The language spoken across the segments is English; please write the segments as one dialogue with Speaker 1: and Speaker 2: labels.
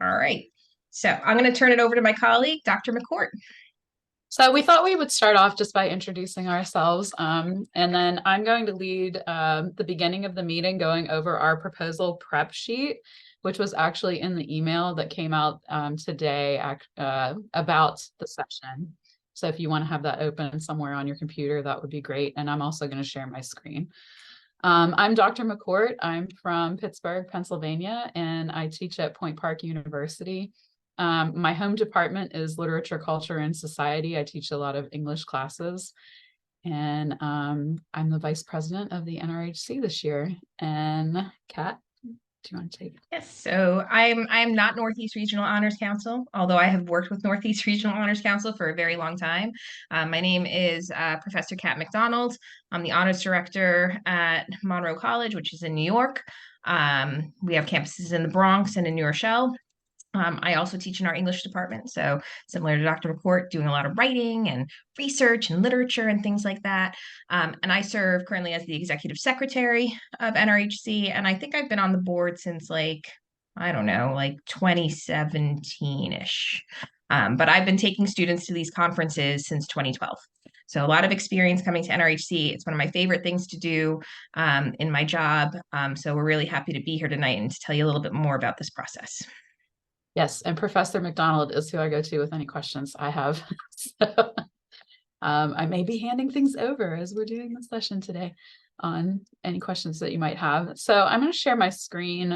Speaker 1: All right. So I'm going to turn it over to my colleague, Dr. McCourt.
Speaker 2: So we thought we would start off just by introducing ourselves, and then I'm going to lead the beginning of the meeting going over our proposal prep sheet, which was actually in the email that came out today about the session. So if you want to have that open somewhere on your computer, that would be great. And I'm also going to share my screen. I'm Dr. McCourt. I'm from Pittsburgh, Pennsylvania, and I teach at Point Park University. My home department is Literature, Culture, and Society. I teach a lot of English classes, and I'm the vice president of the NRHC this year. And Kat, do you want to take it?
Speaker 1: Yes, so I'm not Northeast Regional Honors Council, although I have worked with Northeast Regional Honors Council for a very long time. My name is Professor Kat McDonald. I'm the honors director at Monroe College, which is in New York. We have campuses in the Bronx and in New Rochelle. I also teach in our English department, so similar to Dr. McCourt, doing a lot of writing and research and literature and things like that. And I serve currently as the executive secretary of NRHC, and I think I've been on the board since I don't know, 2017-ish. But I've been taking students to these conferences since 2012. So a lot of experience coming to NRHC. It's one of my favorite things to do in my job. So we're really happy to be here tonight and to tell you a little bit more about this process.
Speaker 2: Yes, and Professor McDonald is who I go to with any questions I have. So I may be handing things over as we're doing the session today on any questions that you might have. So I'm going to share my screen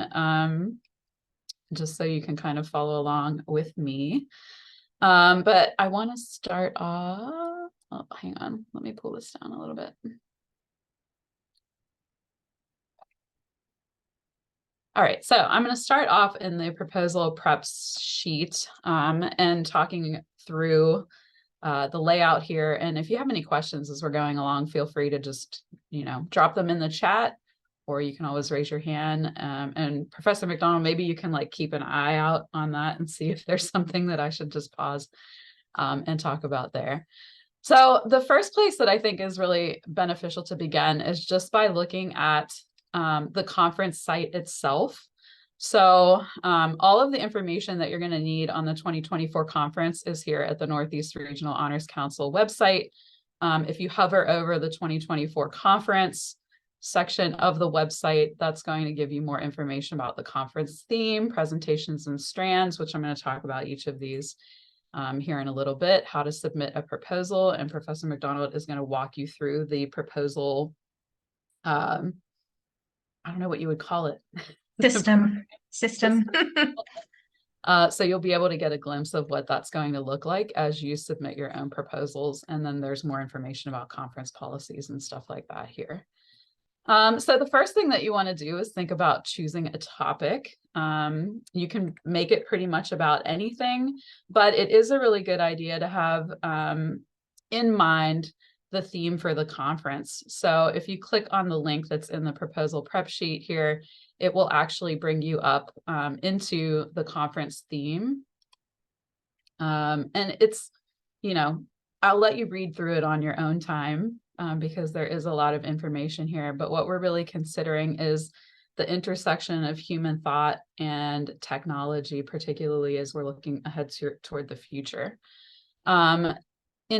Speaker 2: just so you can kind of follow along with me. But I want to start off. Oh, hang on. Let me pull this down a little bit. All right, so I'm going to start off in the proposal prep sheet and talking through the layout here. And if you have any questions as we're going along, feel free to just, drop them in the chat, or you can always raise your hand. And Professor McDonald, maybe you can keep an eye out on that and see if there's something that I should just pause and talk about there. So the first place that I think is really beneficial to begin is just by looking at the conference site itself. So all of the information that you're going to need on the 2024 conference is here at the Northeast Regional Honors Council website. If you hover over the 2024 conference section of the website, that's going to give you more information about the conference theme, presentations and strands, which I'm going to talk about each of these here in a little bit, how to submit a proposal, and Professor McDonald is going to walk you through the proposal I don't know what you would call it.
Speaker 1: System.
Speaker 2: So you'll be able to get a glimpse of what that's going to look like as you submit your own proposals. And then there's more information about conference policies and stuff like that here. So the first thing that you want to do is think about choosing a topic. You can make it pretty much about anything, but it is a really good idea to have in mind the theme for the conference. So if you click on the link that's in the proposal prep sheet here, it will actually bring you up into the conference theme. And it's, I'll let you read through it on your own time because there is a lot of information here. But what we're really considering is the intersection of human thought and technology, particularly as we're looking ahead toward the future. In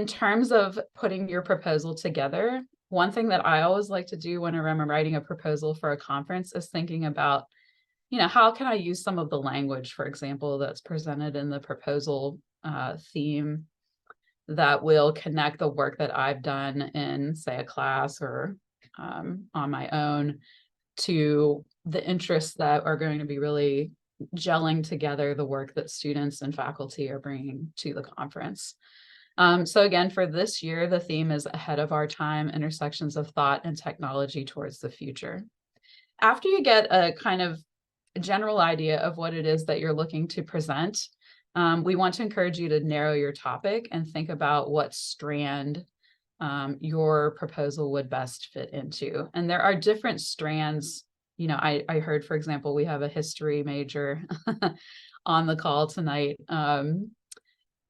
Speaker 2: terms of putting your proposal together, one thing that I always like to do whenever I'm writing a proposal for a conference is thinking about, how can I use some of the language, for example, that's presented in the proposal theme that will connect the work that I've done in, say, a class or on my own to the interests that are going to be really gelling together the work that students and faculty are bringing to the conference. So again, for this year, the theme is Ahead of Our Time, Intersections of Thought and Technology Towards the Future. After you get a kind of general idea of what it is that you're looking to present, we want to encourage you to narrow your topic and think about what strand your proposal would best fit into. And there are different strands. I heard, for example, we have a history major on the call tonight.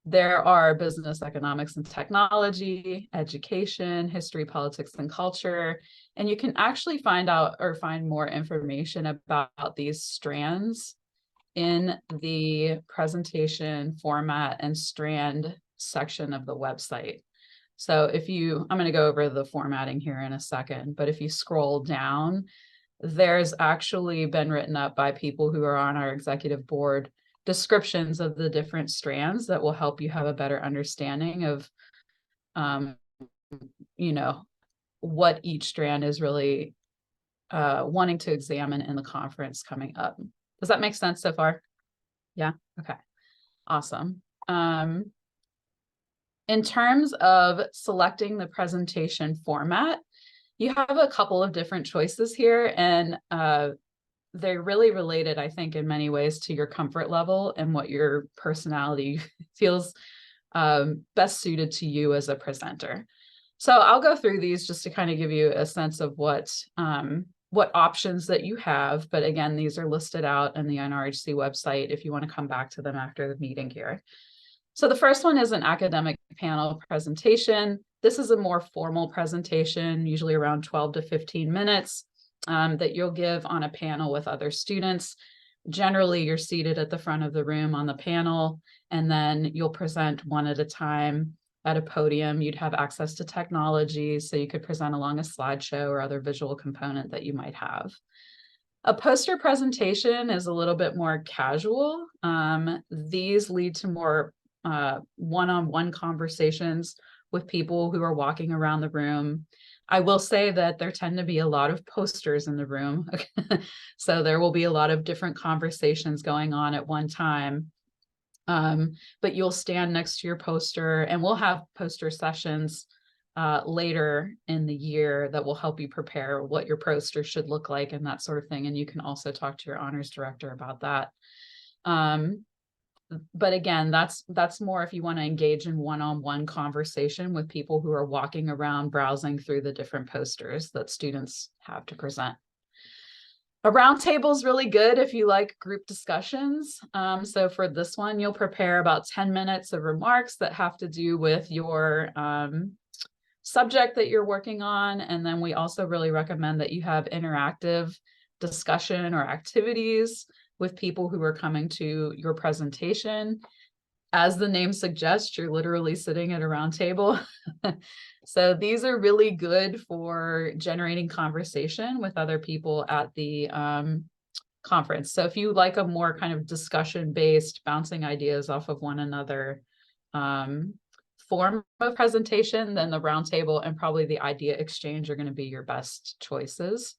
Speaker 2: There are business, economics, and technology, education, history, politics, and culture, And you can actually find out or find more information about these strands in the presentation format and strand section of the website. So if you, I'm going to go over the formatting here in a second, but if you scroll down, there's actually been written up by people who are on our executive board descriptions of the different strands that will help you have a better understanding of, you know, what each strand is really wanting to examine in the conference coming up. Does that make sense so far? Yeah. Okay. Awesome. In terms of selecting the presentation format, you have a couple of different choices here, and they're really related, I think, in many ways to your comfort level and what your personality feels best suited to you as a presenter. So I'll go through these just to kind of give you a sense of what options that you have. But again, these are listed out in the NRHC website if you want to come back to them after the meeting here. So the first one is an academic panel presentation. This is a more formal presentation, usually around 12 to 15 minutes, that you'll give on a panel with other students. Generally, you're seated at the front of the room on the panel, and then you'll present one at a time at a podium. You'd have access to technology, so you could present along a slideshow or other visual component that you might have. A poster presentation is a little bit more casual. These lead to more one-on-one conversations with people who are walking around the room. I will say that there tend to be a lot of posters in the room. So there will be a lot of different conversations going on at one time. But you'll stand next to your poster, and we'll have poster sessions later in the year that will help you prepare what your poster should look like and that sort of thing. And you can also talk to your honors director about that. But again, that's more if you want to engage in one-on-one conversation with people who are walking around browsing through the different posters that students have to present. A roundtable is really good if you like group discussions. So for this one, you'll prepare about 10 minutes of remarks that have to do with your subject that you're working on. And then we also really recommend that you have interactive discussion or activities with people who are coming to your presentation. As the name suggests, you're literally sitting at a round table. So these are really good for generating conversation with other people at the conference. So if you like a more kind of discussion-based, bouncing ideas off of one another form of presentation, then the roundtable and probably the idea exchange are going to be your best choices.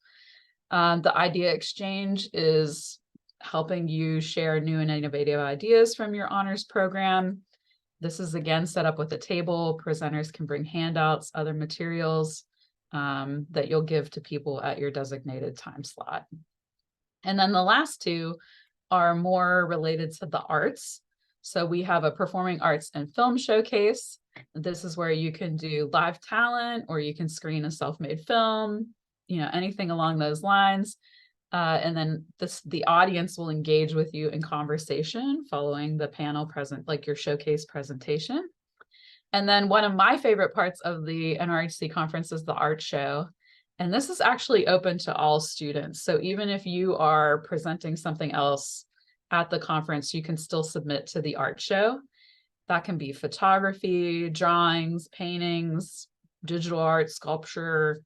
Speaker 2: The idea exchange is helping you share new and innovative ideas from your honors program. This is again set up with a table. Presenters can bring handouts, other materials that you'll give to people at your designated time slot. And then the last two are more related to the arts. So we have a performing arts and film showcase. This is where you can do live talent, or you can screen a self-made film, anything along those lines. And then the audience will engage with you in conversation following the panel like your showcase presentation. And then one of my favorite parts of the NRHC conference is the art show. And this is actually open to all students. So even if you are presenting something else at the conference, you can still submit to the art show. That can be photography, drawings, paintings, digital art, sculpture.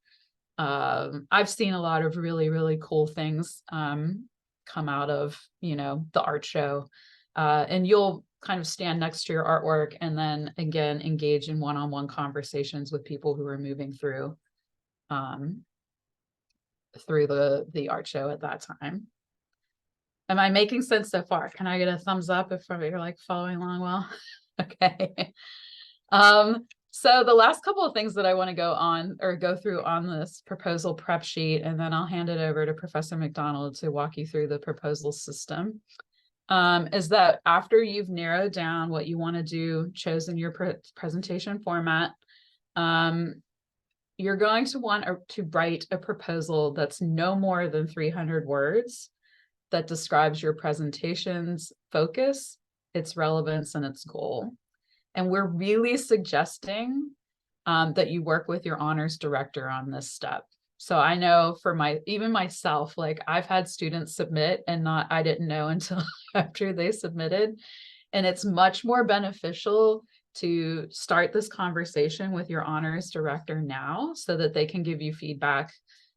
Speaker 2: I've seen a lot of really, really cool things come out of, the art show. And you'll kind of stand next to your artwork and then again, engage in one-on-one conversations with people who are moving through the art show at that time. Am I making sense so far? Can I get a thumbs up if you're like following along well? Okay. So the last couple of things that I want to go through on this proposal prep sheet, and then I'll hand it over to Professor McDonald to walk you through the proposal system, is that after you've narrowed down what you want to do, chosen your presentation format, you're going to want to write a proposal that's no more than 300 words that describes your presentation's focus, its relevance, and its goal. And we're really suggesting that you work with your honors director on this step. So I know for even myself, like I've had students submit and I didn't know until after they submitted. And it's much more beneficial to start this conversation with your honors director now so that they can give you feedback,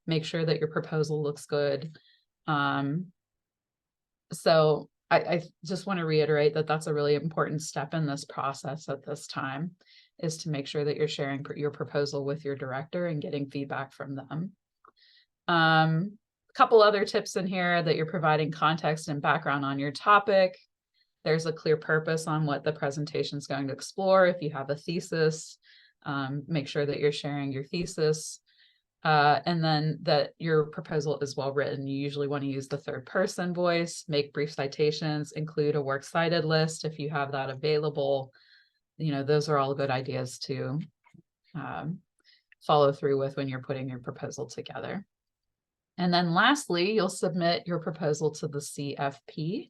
Speaker 2: make sure that your proposal looks good. So I just want to reiterate that that's a really important step in this process at this time, is to make sure that you're sharing your proposal with your director and getting feedback from them. A couple other tips in here: that you're providing context and background on your topic. There's a clear purpose on what the presentation is going to explore. If you have a thesis, make sure that you're sharing your thesis. And then that your proposal is well written. You usually want to use the third person voice, make brief citations, include a works cited list if you have that available. You know, those are all good ideas to follow through with when you're putting your proposal together. And then lastly, you'll submit your proposal to the CFP.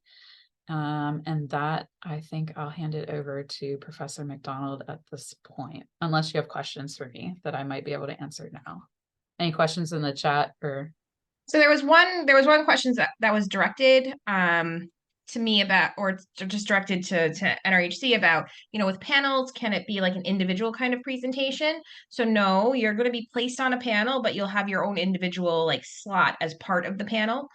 Speaker 2: And that, I think I'll hand it over to Professor McDonald at this point, unless you have questions for me that I might be able to answer now. Any questions in the chat? Or
Speaker 1: So there was one question that was directed to me about, or just directed to NRHC about, with panels, can it be like an individual kind of presentation? So no, you're going to be placed on a panel, but you'll have your own individual like slot as part of the panel.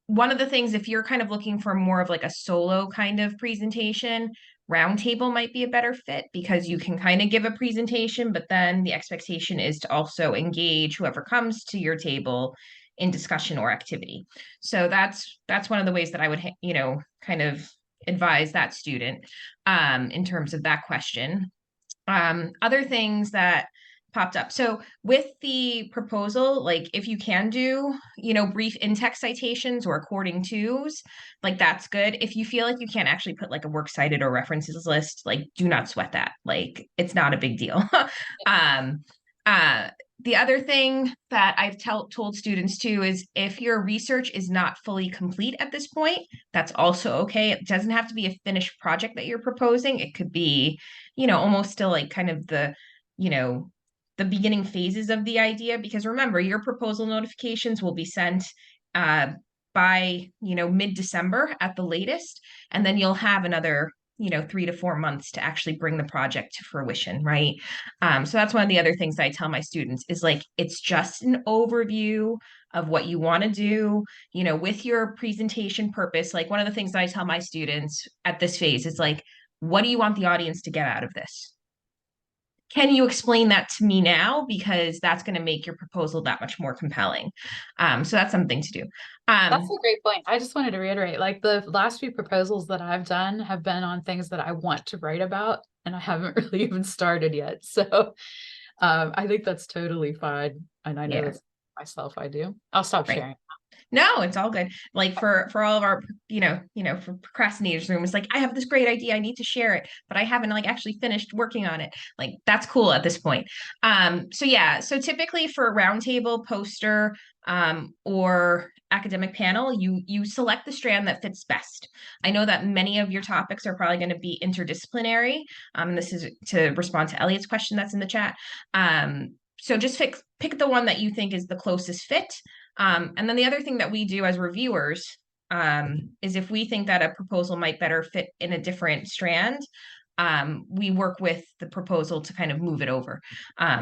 Speaker 1: One of the things, if you're kind of looking for more of like a solo kind of presentation, roundtable might be a better fit, because you can kind of give a presentation, but then the expectation is to also engage whoever comes to your table in discussion or activity. So that's one of the ways that I would, kind of advise that student in terms of that question. Other things that popped up. So with the proposal, like if you can do, brief in-text citations or according to's, like that's good. If you feel like you can't actually put like a works cited or references list, like do not sweat that. Like it's not a big deal. The other thing that I've told students too is if your research is not fully complete at this point, that's also okay. It doesn't have to be a finished project that you're proposing. It could be, almost still like kind of the beginning phases of the idea, because remember, your proposal notifications will be sent by mid-December at the latest, and then you'll have another 3 to 4 months to actually bring the project to fruition, right? So that's one of the other things that I tell my students is like, it's just an overview of what you want to do, with your presentation purpose. Like one of the things that I tell my students at this phase is like, what do you want the audience to get out of this? Can you explain that to me now? Because that's going to make your proposal that much more compelling. So that's something to do.
Speaker 2: that's a great point. I just wanted to reiterate, like the last few proposals that I've done have been on things that I want to write about, and I haven't really even started yet. So I think that's totally fine. And I know this myself, I do. I'll stop sharing.
Speaker 1: No, it's all good. Like for all of our, for procrastinators room, it's like, I have this great idea, I need to share it, but I haven't like actually finished working on it. Like that's cool at this point. So typically for a roundtable, poster, or academic panel, you select the strand that fits best. I know that many of your topics are probably going to be interdisciplinary. And this is to respond to Elliot's question that's in the chat. So just pick the one that you think is the closest fit. And then the other thing that we do as reviewers is if we think that a proposal might better fit in a different strand, we work with the proposal to kind of move it over.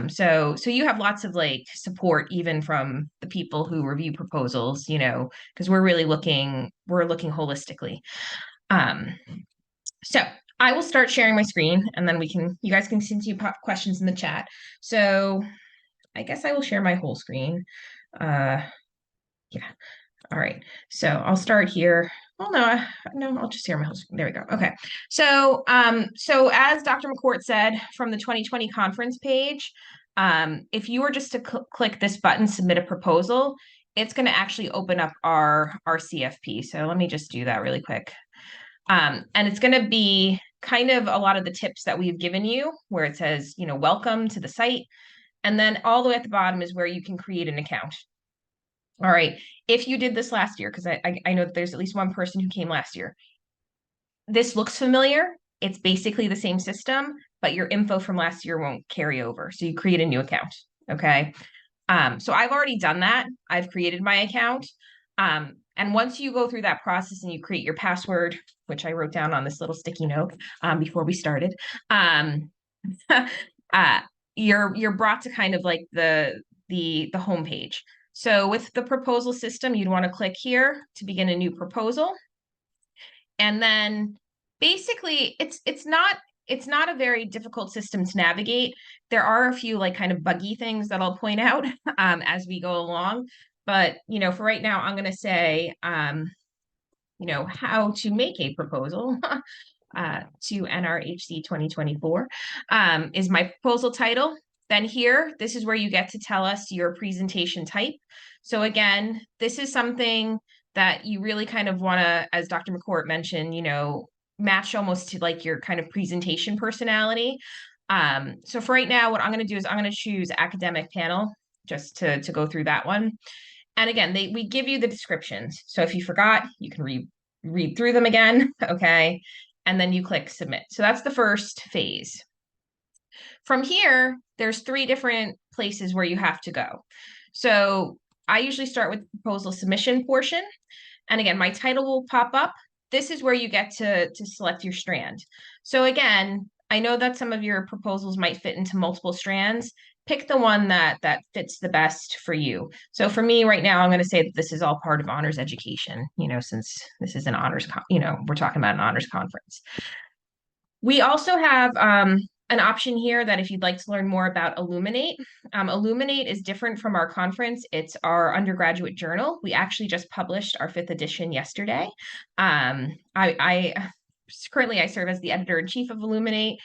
Speaker 1: So you have lots of like support even from the people who review proposals, because we're looking holistically. So I will start sharing my screen, and then you guys can continue pop questions in the chat. So I guess I will share my whole screen. Yeah. All right. So I'll start here. Well, no, I'll just share my whole screen. There we go. Okay. So as Dr. McCourt said from the 2020 conference page, if you were just to click this button, submit a proposal, it's going to actually open up our CFP. So let me just do that really quick. And it's going to be kind of a lot of the tips that we've given you, where it says, welcome to the site. And then all the way at the bottom is where you can create an account. All right. If you did this last year, because I know that there's at least one person who came last year. This looks familiar. It's basically the same system, but your info from last year won't carry over. So you create a new account. Okay. So I've already done that. I've created my account. And once you go through that process and you create your password, which I wrote down on this little sticky note before we started, uh, you're brought to kind of like the home page. So with the proposal system, you'd want to click here to begin a new proposal. And then basically it's not a very difficult system to navigate. There are a few like kind of buggy things that I'll point out as we go along. But for right now, I'm going to say how to make a proposal to NRHC 2024 is my proposal title. Then here, this is where you get to tell us your presentation type. So again, this is something that you really kind of want to, as Dr. McCourt mentioned, match almost to like your kind of presentation personality. So for right now, what I'm going to do is I'm going to choose academic panel just to go through that one. And again, we give you the descriptions. So if you forgot, you can read through them again, okay? And then you click submit. So that's the first phase. From here, there's 3 different places where you have to go. So I usually start with the proposal submission portion. And again, my title will pop up. This is where you get to select your strand. So again, I know that some of your proposals might fit into multiple strands. Pick the one that fits the best for you. So for me right now, I'm going to say that this is all part of honors education, since this is an honors, we're talking about an honors conference. We also have an option here that if you'd like to learn more about Illuminate. Illuminate is different from our conference. It's our undergraduate journal. We actually just published our 5th edition yesterday. Currently I serve as the editor-in-chief of Illuminate.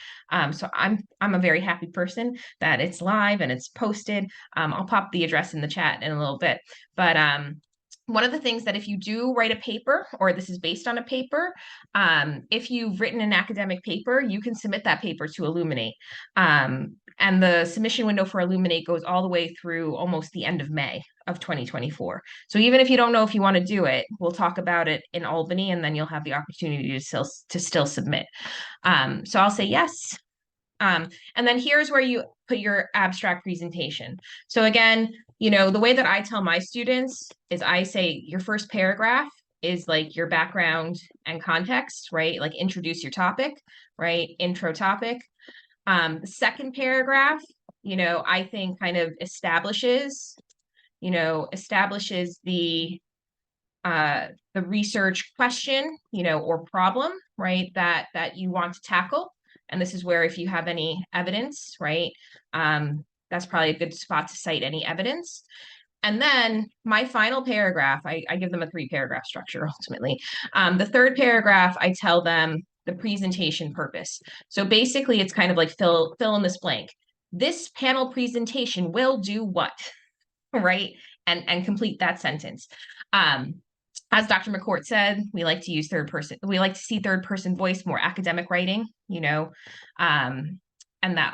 Speaker 1: So I'm a very happy person that it's live and it's posted. I'll pop the address in the chat in a little bit. But one of the things that if you do write a paper, or this is based on a paper, if you've written an academic paper, you can submit that paper to Illuminate. And the submission window for Illuminate goes all the way through almost the end of May of 2024. So even if you don't know if you want to do it, we'll talk about it in Albany, and then you'll have the opportunity to still submit. So I'll say yes. And then here's where you put your abstract presentation. So again, the way that I tell my students is I say your first paragraph is like your background and context, right? Like introduce your topic, right? Intro topic. The second paragraph, I think kind of establishes the research question, or problem, right? That you want to tackle. And this is where if you have any evidence, right, that's probably a good spot to cite any evidence. And then my final paragraph, I give them a 3-paragraph structure ultimately. The third paragraph, I tell them the presentation purpose. So basically it's kind of like fill in this blank. This panel presentation will do what, right? And complete that sentence. As Dr. McCourt said, we like to use we like to see third person voice, more academic writing, and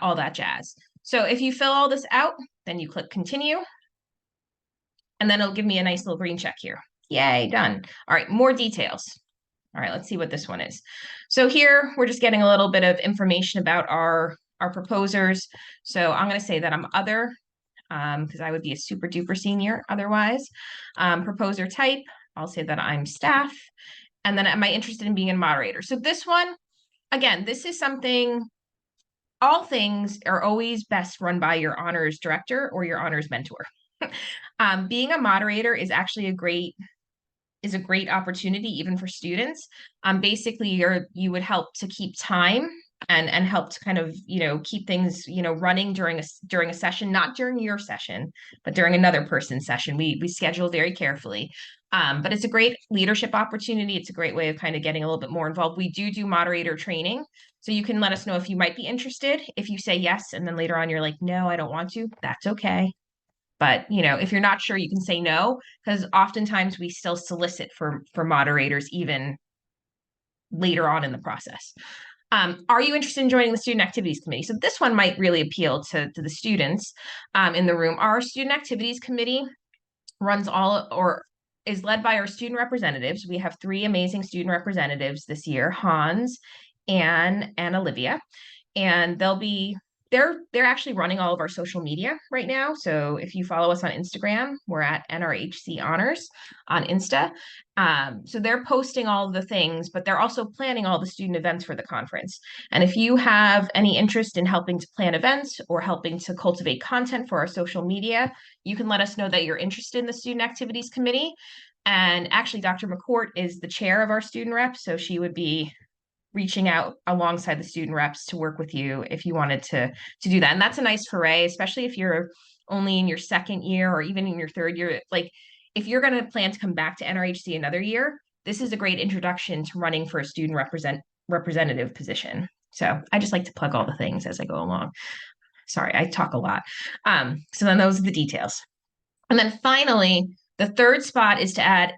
Speaker 1: all that jazz. So if you fill all this out, then you click continue. And then it'll give me a nice little green check here. Yay, done. All right, more details. All right, let's see what this one is. So here we're just getting a little bit of information about our proposers. So I'm going to say that I'm other, because I would be a super duper senior otherwise. Proposer type, I'll say that I'm staff. And then am I interested in being a moderator? So this one, again, this is something, all things are always best run by your honors director or your honors mentor. Being a moderator is actually a great opportunity even for students. Basically you would help to keep time and help to kind of keep things running during a session, not during your session, but during another person's session. We schedule very carefully. But it's a great leadership opportunity. It's a great way of kind of getting a little bit more involved. We do moderator training. So you can let us know if you might be interested. If you say yes, and then later on you're like, no, I don't want to, that's okay. But, if you're not sure, you can say no, because oftentimes we still solicit for moderators even later on in the process. Are you interested in joining the Student Activities Committee? So this one might really appeal to the students in the room. Our Student Activities Committee is led by our student representatives. We have 3 amazing student representatives this year, Hans, Anne, and Olivia. And they'll be they're actually running all of our social media right now. So if you follow us on Instagram, we're at NRHC Honors on Insta. So they're posting all of the things, but they're also planning all the student events for the conference. And if you have any interest in helping to plan events or helping to cultivate content for our social media, you can let us know that you're interested in the Student Activities Committee. And actually, Dr. McCourt is the chair of our student rep, so she would be reaching out alongside the student reps to work with you if you wanted to do that. And that's a nice foray, especially if you're only in your second year or even in your third year. Like if you're going to plan to come back to NRHC another year, this is a great introduction to running for a student representative position. So I just like to plug all the things as I go along. Sorry, I talk a lot. So then those are the details. And then finally, the third spot is to add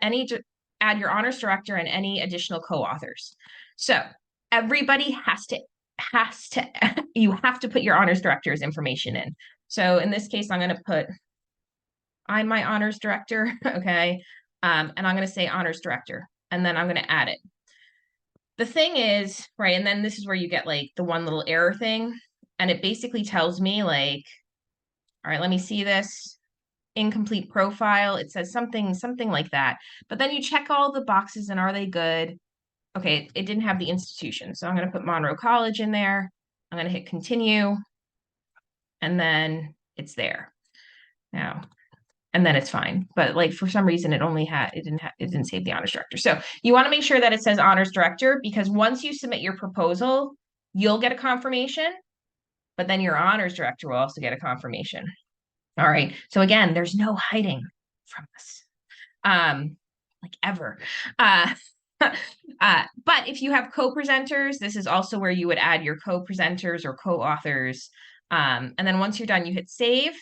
Speaker 1: your honors director and any additional co-authors. So everybody has to you have to put your honors director's information in. So in this case, I'm going to put I'm my honors director, okay, and I'm going to say honors director, and then I'm going to add it. The thing is, right, and then this is where you get like the one little error thing, and it basically tells me like, all right, let me see this. Incomplete profile. It says something like that. But then you check all the boxes and are they good? Okay, it didn't have the institution. So I'm going to put Monroe College in there. I'm going to hit continue. And then it's there. Now, and then it's fine. But like for some reason it didn't save the honors director. So you want to make sure that it says honors director, because once you submit your proposal, you'll get a confirmation, but then your honors director will also get a confirmation. All right. So again, there's no hiding from us. Like ever. But if you have co-presenters, this is also where you would add your co-presenters or co-authors. And then once you're done, you hit save.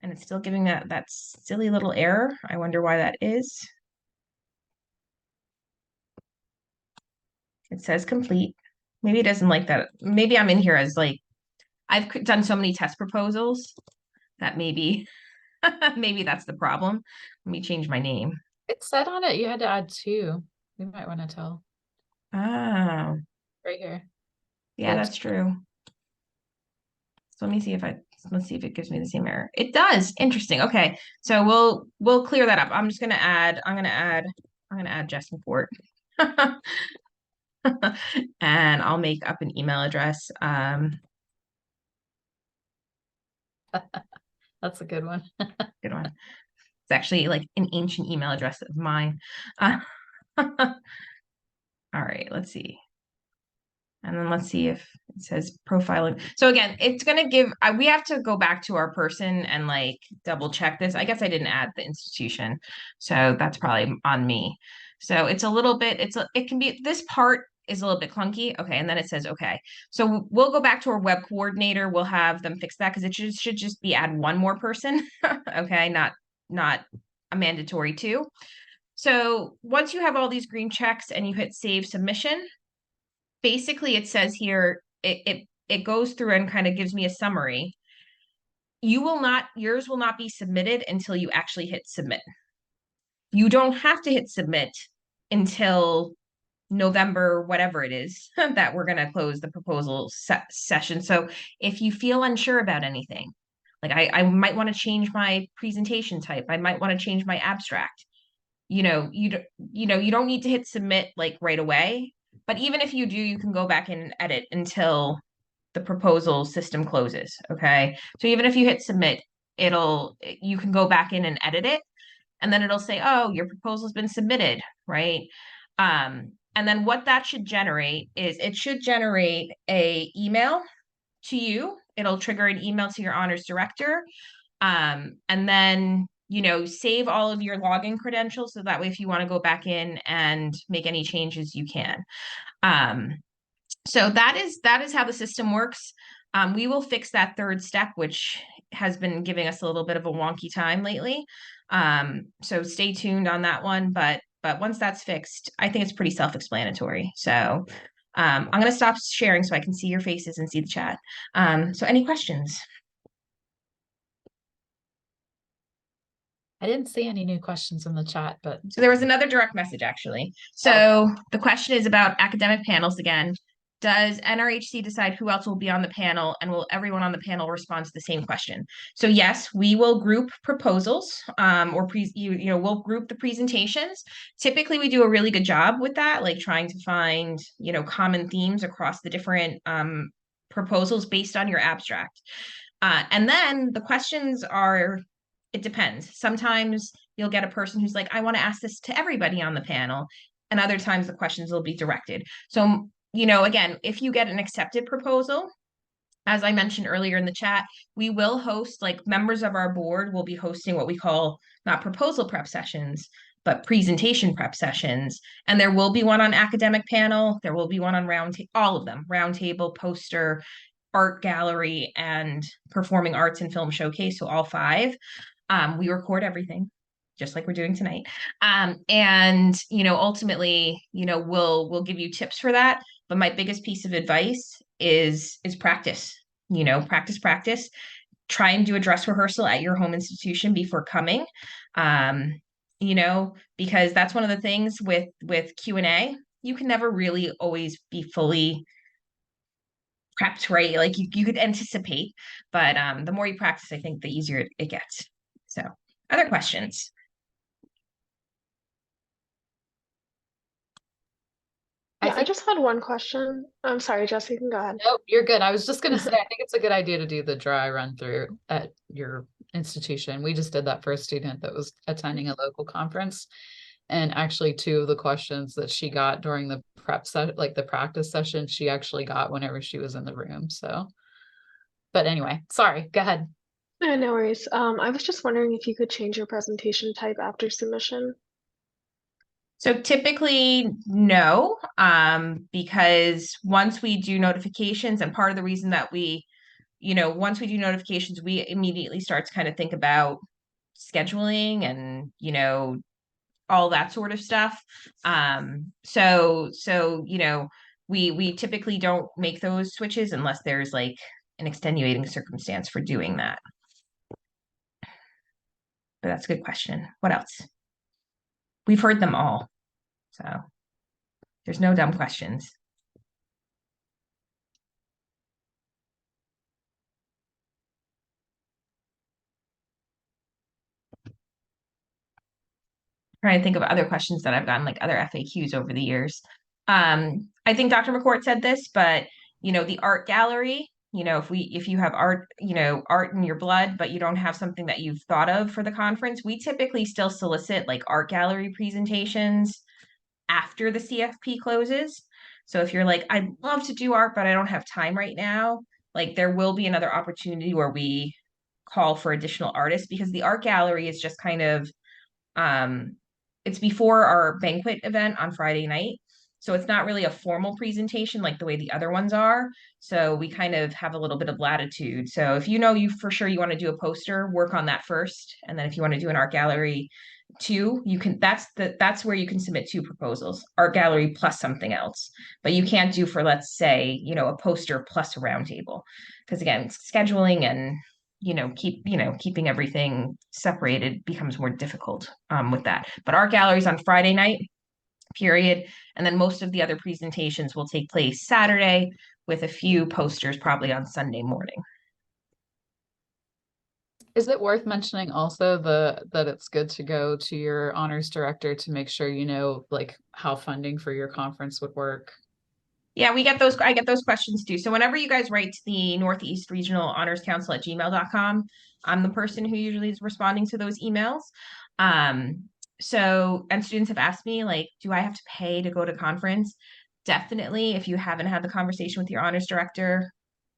Speaker 1: And it's still giving that silly little error. I wonder why that is. It says complete. Maybe it doesn't like that. Maybe I'm in here as like, I've done so many test proposals that maybe maybe that's the problem. Let me change my name.
Speaker 2: It said on it you had to add 2. We might want to tell.
Speaker 1: Oh,
Speaker 2: Right here.
Speaker 1: yeah, that's true. So let's see if it gives me the same error. It does. Interesting. Okay. So we'll clear that up. I'm gonna add Jess McCourt. And I'll make up an email address.
Speaker 2: That's a good one.
Speaker 1: Good one. It's actually like an ancient email address of mine. All right, let's see. And then let's see if it says profiling. So again, it's going to give, we have to go back to our person and like double check this. I guess I didn't add the institution. So that's probably on me. So it's a little bit, it can be, this part is a little bit clunky. Okay. And then it says, okay. So we'll go back to our web coordinator. We'll have them fix that because it should just be add one more person. Okay. Not a mandatory 2. So once you have all these green checks and you hit save submission, basically it says here, it goes through and kind of gives me a summary. Yours will not be submitted until you actually hit submit. You don't have to hit submit until November, whatever it is that we're going to close the proposal session. So if you feel unsure about anything, like I might want to change my presentation type, I might want to change my abstract, you don't need to hit submit like right away. But even if you do, you can go back and edit until the proposal system closes. Okay. So even if you hit submit, you can go back in and edit it. And then it'll say, oh, your proposal's been submitted, right? And then what that should generate is it should generate a email to you. It'll trigger an email to your honors director. And then save all of your login credentials so that way if you want to go back in and make any changes, you can. So that is how the system works. We will fix that third step, which has been giving us a little bit of a wonky time lately. So stay tuned on that one. But once that's fixed, I think it's pretty self-explanatory. So I'm going to stop sharing so I can see your faces and see the chat. So any questions?
Speaker 2: I didn't see any new questions in the chat, but
Speaker 1: so there was another direct message actually. So the question is about academic panels again. does NRHC decide who else will be on the panel, and will everyone on the panel respond to the same question? So yes, we will group proposals, we'll group the presentations. Typically, we do a really good job with that, like trying to find, common themes across the different proposals based on your abstract. And then the questions are, it depends. Sometimes you'll get a person who's like, I want to ask this to everybody on the panel. And other times the questions will be directed. So, again, if you get an accepted proposal, as I mentioned earlier in the chat, we will host, like, members of our board will be hosting what we call not proposal prep sessions, but presentation prep sessions. And there will be one on academic panel. There will be one on all of them, roundtable, poster, art gallery, and performing arts and film showcase. So all 5. We record everything, just like we're doing tonight. And ultimately, we'll give you tips for that. But my biggest piece of advice is practice. Practice. Try and do a dress rehearsal at your home institution before coming. Because that's one of the things with Q&A. You can never really always be fully prepped, right? Like you could anticipate, but the more you practice, I think the easier it gets. So, other questions?
Speaker 3: Yeah, I just had one question. I'm sorry, Jesse, you can go ahead.
Speaker 2: Nope, you're good. I was just going to say, I think it's a good idea to do the dry run through at your institution. We just did that for a student that was attending a local conference. And actually 2 of the questions that she got during the prep set, like the practice session, she actually got whenever she was in the room. So, but anyway, sorry, go ahead.
Speaker 3: No worries. I was just wondering if you could change your presentation type after submission.
Speaker 1: So typically, no, because once we do notifications, and part of the reason that once we do notifications, we immediately start to kind of think about scheduling and, all that sort of stuff. So we typically don't make those switches unless there's like an extenuating circumstance for doing that. But that's a good question. What else? We've heard them all. So there's no dumb questions. Trying to think of other questions that I've gotten, like other FAQs over the years. I think Dr. McCourt said this, but the art gallery, if you have art, art in your blood, but you don't have something that you've thought of for the conference, we typically still solicit like art gallery presentations after the CFP closes. So if you're like, I'd love to do art, but I don't have time right now, like there will be another opportunity where we call for additional artists, because the art gallery is just kind of, it's before our banquet event on Friday night. So it's not really a formal presentation like the way the other ones are. So we kind of have a little bit of latitude. So if you for sure you want to do a poster, work on that first. And then if you want to do an art gallery too, you can, that's where you can submit 2 proposals, art gallery plus something else. But you can't do for, let's say, a poster plus a roundtable. Because again, scheduling and keeping everything separated becomes more difficult with that. But art galleries on Friday night, period. And then most of the other presentations will take place Saturday, with a few posters probably on Sunday morning.
Speaker 2: Is it worth mentioning also that it's good to go to your honors director to make sure like how funding for your conference would work?
Speaker 1: Yeah, I get those questions too. So whenever you guys write to the Northeast Regional Honors Council at gmail.com, I'm the person who usually is responding to those emails. And students have asked me, like, do I have to pay to go to conference? Definitely. If you haven't had the conversation with your honors director,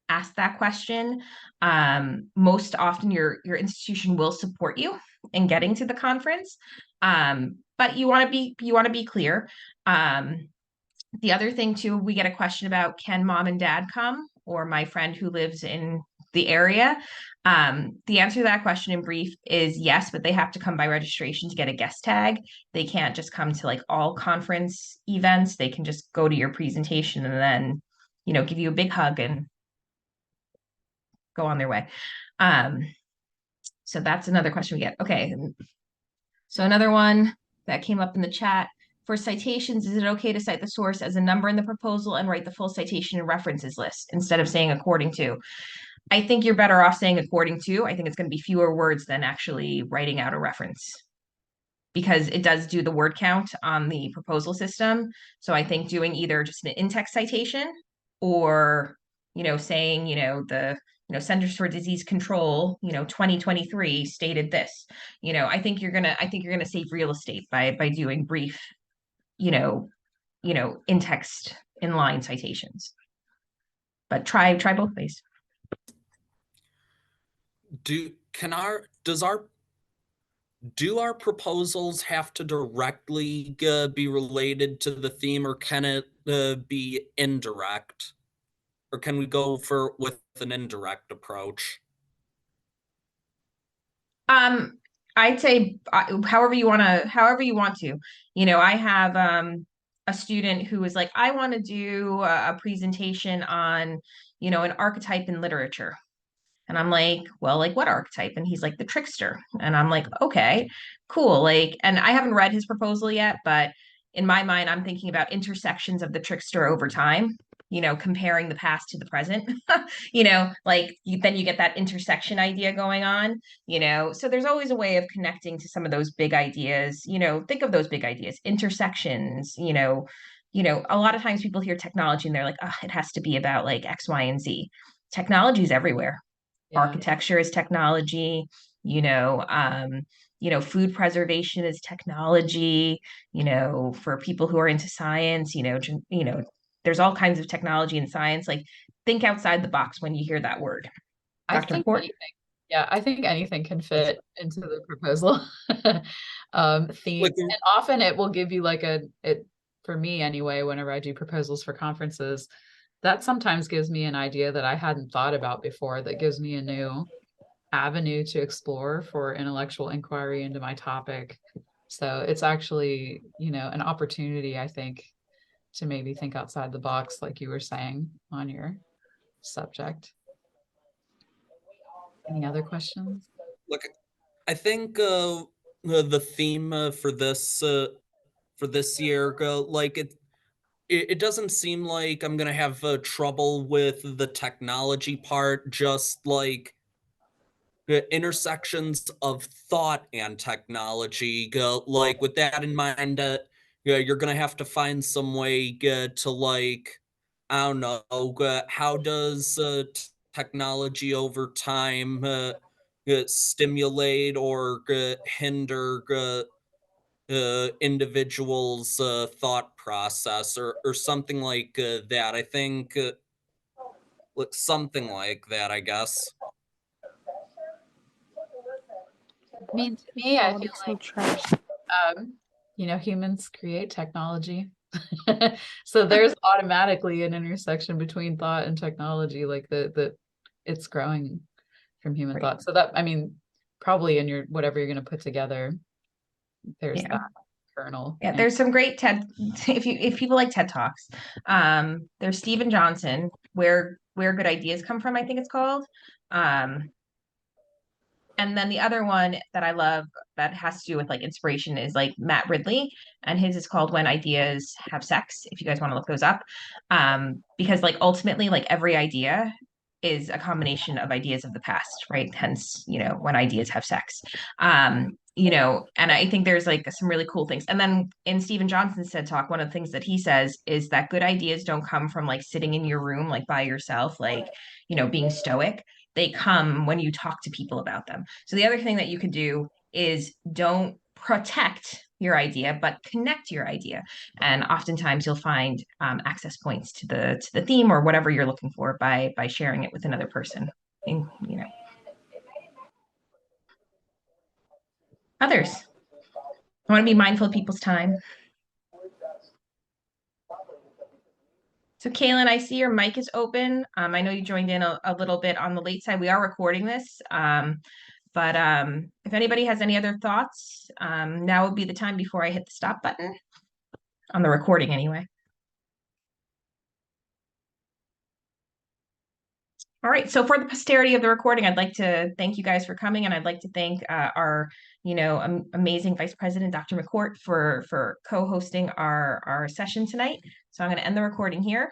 Speaker 1: ask that question. Most often your institution will support you in getting to the conference. But you want to be clear. The other thing too, we get a question about, can mom and dad come, or my friend who lives in the area? The answer to that question in brief is yes, but they have to come by registration to get a guest tag. They can't just come to like all conference events. They can just go to your presentation and then, give you a big hug and go on their way. So that's another question we get. Okay. So another one that came up in the chat, For citations, is it okay to cite the source as a number in the proposal and write the full citation and references list instead of saying according to? I think you're better off saying according to. I think it's going to be fewer words than actually writing out a reference, because it does do the word count on the proposal system. So I think doing either just an in-text citation or, saying, the, Centers for Disease Control, 2023 stated this. I think you're gonna save real estate by doing brief, in text inline citations. But try both ways.
Speaker 4: Do our proposals have to directly be related to the theme, or can it be indirect? Or can we go with an indirect approach?
Speaker 1: I'd say however you want to. I have a student who was like, I want to do a presentation on, an archetype in literature. And I'm like, well, like what archetype? And he's like, the trickster. And I'm like, okay, cool. Like, and I haven't read his proposal yet, but in my mind, I'm thinking about intersections of the trickster over time, comparing the past to the present, then you get that intersection idea going on, so there's always a way of connecting to some of those big ideas, think of those big ideas, intersections, a lot of times people hear technology and they're like, oh, it has to be about like X, Y, and Z. Technology is everywhere. Yeah. Architecture is technology, food preservation is technology, for people who are into science, there's all kinds of technology in science. Like, think outside the box when you hear that word. Dr. McCourt?
Speaker 2: I think anything can fit into the proposal theme. And often it will give you like for me anyway, whenever I do proposals for conferences, that sometimes gives me an idea that I hadn't thought about before, that gives me a new avenue to explore for intellectual inquiry into my topic. So it's actually, an opportunity, I think, to maybe think outside the box, like you were saying on your subject. Any other questions?
Speaker 4: Look, I think the theme for this year, like it doesn't seem like I'm gonna have trouble with the technology part, just like the intersections of thought and technology. Like with that in mind, you're gonna have to find some way to, like, I don't know, how does technology over time stimulate or hinder individuals' thought process, or something like that. I think something like that, I guess.
Speaker 2: I mean, to me, I feel like, humans create technology. So there's automatically an intersection between thought and technology, like the it's growing from human thought. So that, I mean, probably in your, whatever you're going to put together, there's that kernel.
Speaker 1: Yeah, there's some great TED, if people like TED Talks, there's Stephen Johnson, where good ideas come from, I think it's called. And then the other one that I love that has to do with like inspiration is like Matt Ridley, and his is called When Ideas Have Sex, if you guys want to look those up. Because like ultimately, like every idea is a combination of ideas of the past, right? Hence, when ideas have sex. And I think there's like some really cool things. And then in Stephen Johnson's TED Talk, one of the things that he says is that good ideas don't come from like sitting in your room, like by yourself, like, being stoic. They come when you talk to people about them. So the other thing that you could do is don't protect your idea, but connect your idea. And oftentimes you'll find access points to the theme or whatever you're looking for by sharing it with another person. And, others. I want to be mindful of people's time. So Kaylin, I see your mic is open. I know you joined in a little bit on the late side. We are recording this. But if anybody has any other thoughts, now would be the time before I hit the stop button on the recording anyway. All right, so for the posterity of the recording, I'd like to thank you guys for coming, and I'd like to thank our, amazing Vice President, Dr. McCourt, for co-hosting our session tonight. So I'm going to end the recording here.